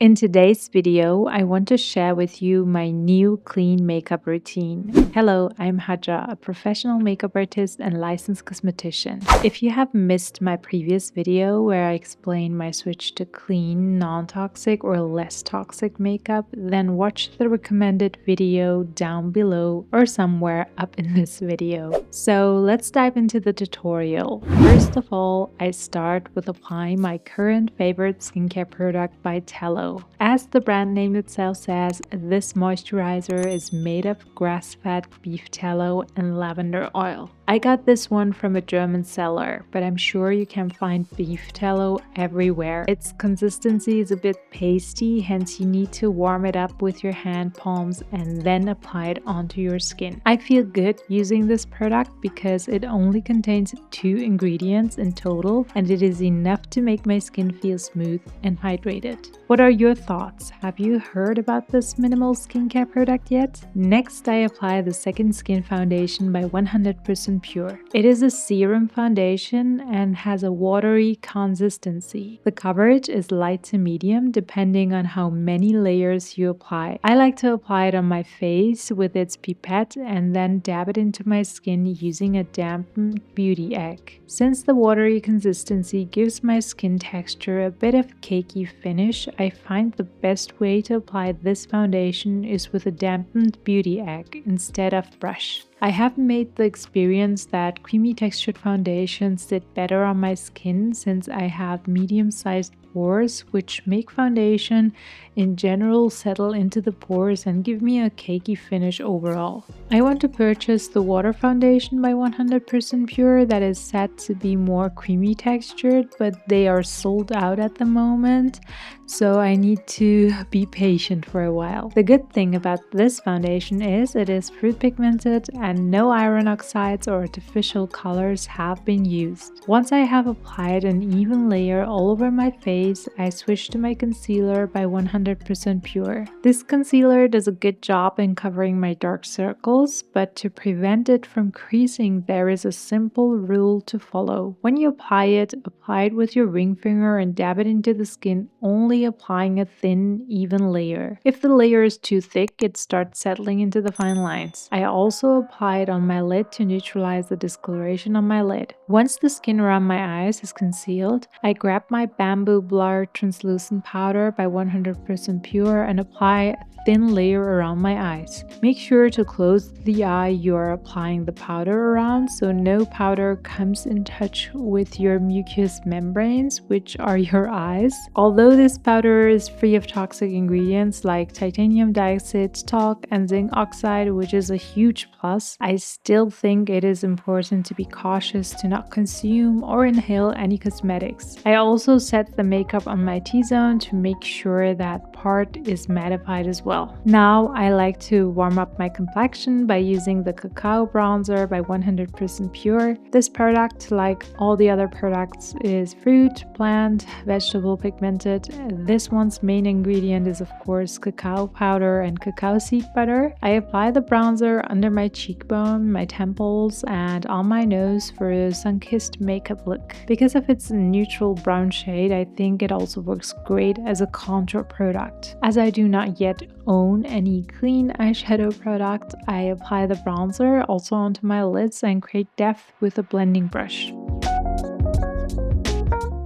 In today's video, I want to share with you my new clean makeup routine. Hello, I'm Hajar, a professional makeup artist and licensed cosmetician. If you have missed my previous video where I explain my switch to clean, non-toxic or less toxic makeup, then watch the recommended video down below or somewhere up in this video. So let's dive into the tutorial. First of all, I start with applying my current favorite skincare product by Talc. As the brand name itself says, this moisturizer is made of grass-fed beef tallow and lavender oil. I got this one from a German seller, but I'm sure you can find beef tallow everywhere. Its consistency is a bit pasty, hence you need to warm it up with your hand palms and then apply it onto your skin. I feel good using this product because it only contains 2 ingredients in total, and it is enough to make my skin feel smooth and hydrated. What are your thoughts? Have you heard about this minimal skincare product yet? Next, I apply the Second Skin Foundation by 100% Pure. It is a serum foundation and has a watery consistency. The coverage is light to medium depending on how many layers you apply. I like to apply it on my face with its pipette and then dab it into my skin using a dampened beauty egg. Since the watery consistency gives my skin texture a bit of cakey finish, I find the best way to apply this foundation is with a dampened beauty egg instead of brush. I have made the experience that creamy textured foundations sit better on my skin since I have medium-sized pores, which make foundation in general settle into the pores and give me a cakey finish overall. I want to purchase the water foundation by 100% Pure that is said to be more creamy textured, but they are sold out at the moment, so I need to be patient for a while. The good thing about this foundation is it is fruit pigmented and no iron oxides or artificial colors have been used. Once I have applied an even layer all over my face, I switch to my concealer by 100% Pure. This concealer does a good job in covering my dark circles, but to prevent it from creasing, there is a simple rule to follow. When you apply it with your ring finger and dab it into the skin, only applying a thin, even layer. If the layer is too thick, it starts settling into the fine lines. I also apply it on my lid to neutralize the discoloration on my lid. Once the skin around my eyes is concealed, I grab my Bamboo Blur translucent powder by 100% Pure and apply a thin layer around my eyes. Make sure to close the eye you are applying the powder around so no powder comes in touch with your mucous membranes, which are your eyes. Although this powder is free of toxic ingredients like titanium dioxide, talc, and zinc oxide, which is a huge plus, I still think it is important to be cautious to not consume or inhale any cosmetics. I also set the makeup on my T-zone to make sure that part is mattified as well. Now I like to warm up my complexion by using the Cacao Bronzer by 100% Pure. This product, like all the other products, is fruit, plant, vegetable pigmented. This one's main ingredient is of course cacao powder and cacao seed butter. I apply the bronzer under my cheekbone, my temples, and on my nose for a sun-kissed makeup look. Because of its neutral brown shade, I think it also works great as a contour product. As I do not yet own any clean eyeshadow product, I apply the bronzer also onto my lids and create depth with a blending brush.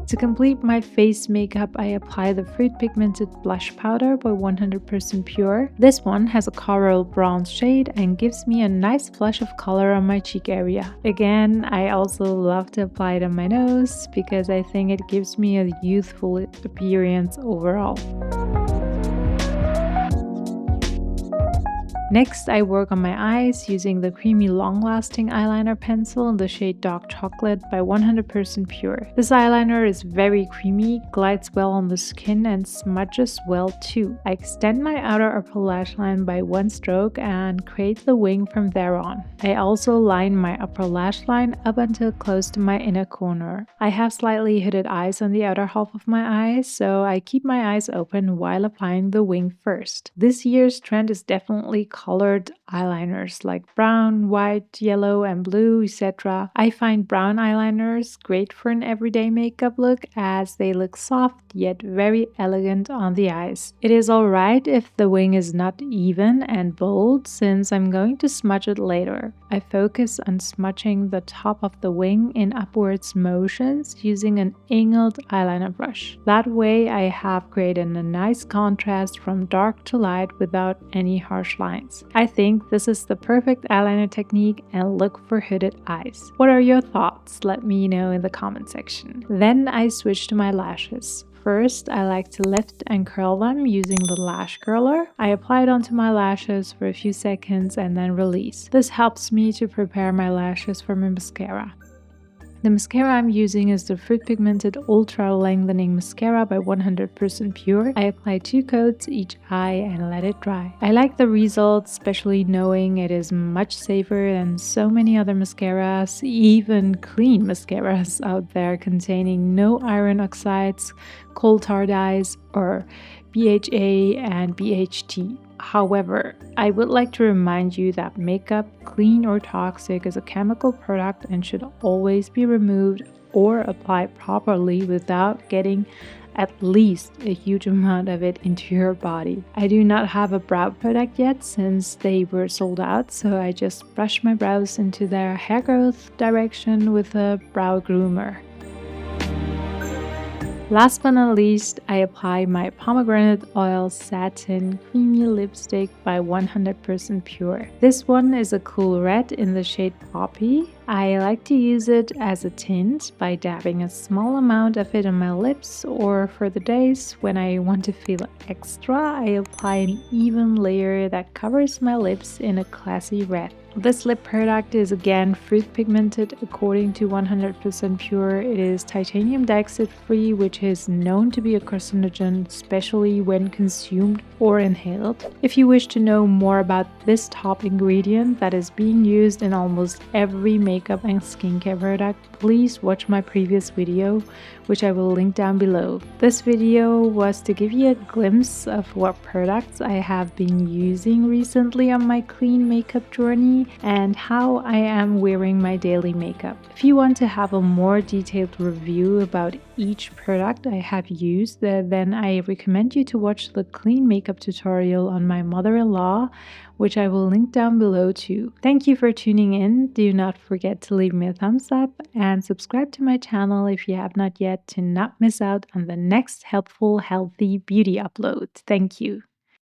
To complete my face makeup, I apply the Fruit-Pigmented blush powder by 100% Pure. This one has a coral bronze shade and gives me a nice flush of color on my cheek area. Again, I also love to apply it on my nose because I think it gives me a youthful appearance overall. Next, I work on my eyes using the creamy long-lasting eyeliner pencil in the shade Dark Chocolate by 100% Pure. This eyeliner is very creamy, glides well on the skin, and smudges well too. I extend my outer upper lash line by 1 stroke and create the wing from there on. I also line my upper lash line up until close to my inner corner. I have slightly hooded eyes on the outer half of my eyes, so I keep my eyes open while applying the wing first. This year's trend is definitely colored eyeliners like brown, white, yellow, and blue, etc. I find brown eyeliners great for an everyday makeup look as they look soft yet very elegant on the eyes. It is alright if the wing is not even and bold since I'm going to smudge it later. I focus on smudging the top of the wing in upwards motions using an angled eyeliner brush. That way I have created a nice contrast from dark to light without any harsh lines. I think this is the perfect eyeliner technique and look for hooded eyes. What are your thoughts? Let me know in the comment section. Then I switch to my lashes. First, I like to lift and curl them using the lash curler. I apply it onto my lashes for a few seconds and then release. This helps me to prepare my lashes for my mascara. The mascara I'm using is the Fruit-Pigmented Ultra Lengthening Mascara by 100% Pure. I apply 2 coats each eye and let it dry. I like the results, especially knowing it is much safer than so many other mascaras, even clean mascaras out there containing no iron oxides, coal tar dyes, or BHA and BHT. However, I would like to remind you that makeup, clean or toxic, is a chemical product and should always be removed or applied properly without getting at least a huge amount of it into your body. I do not have a brow product yet since they were sold out, so I just brush my brows into their hair growth direction with a brow groomer. Last but not least, I apply my pomegranate oil satin creamy lipstick by 100% Pure. This one is a cool red in the shade Poppy. I like to use it as a tint by dabbing a small amount of it on my lips, or for the days when I want to feel extra, I apply an even layer that covers my lips in a classy red. This lip product is again fruit pigmented according to 100% Pure. It is titanium dioxide free, which is known to be a carcinogen, especially when consumed or inhaled. If you wish to know more about this top ingredient that is being used in almost every makeup and skincare product, please watch my previous video, which I will link down below. This video was to give you a glimpse of what products I have been using recently on my clean makeup journey and how I am wearing my daily makeup. If you want to have a more detailed review about each product I have used, then I recommend you to watch the clean makeup tutorial on my mother-in-law, which I will link down below too. Thank you for tuning in. Do not forget to leave me a thumbs up and subscribe to my channel if you have not yet to not miss out on the next helpful, healthy beauty upload. Thank you.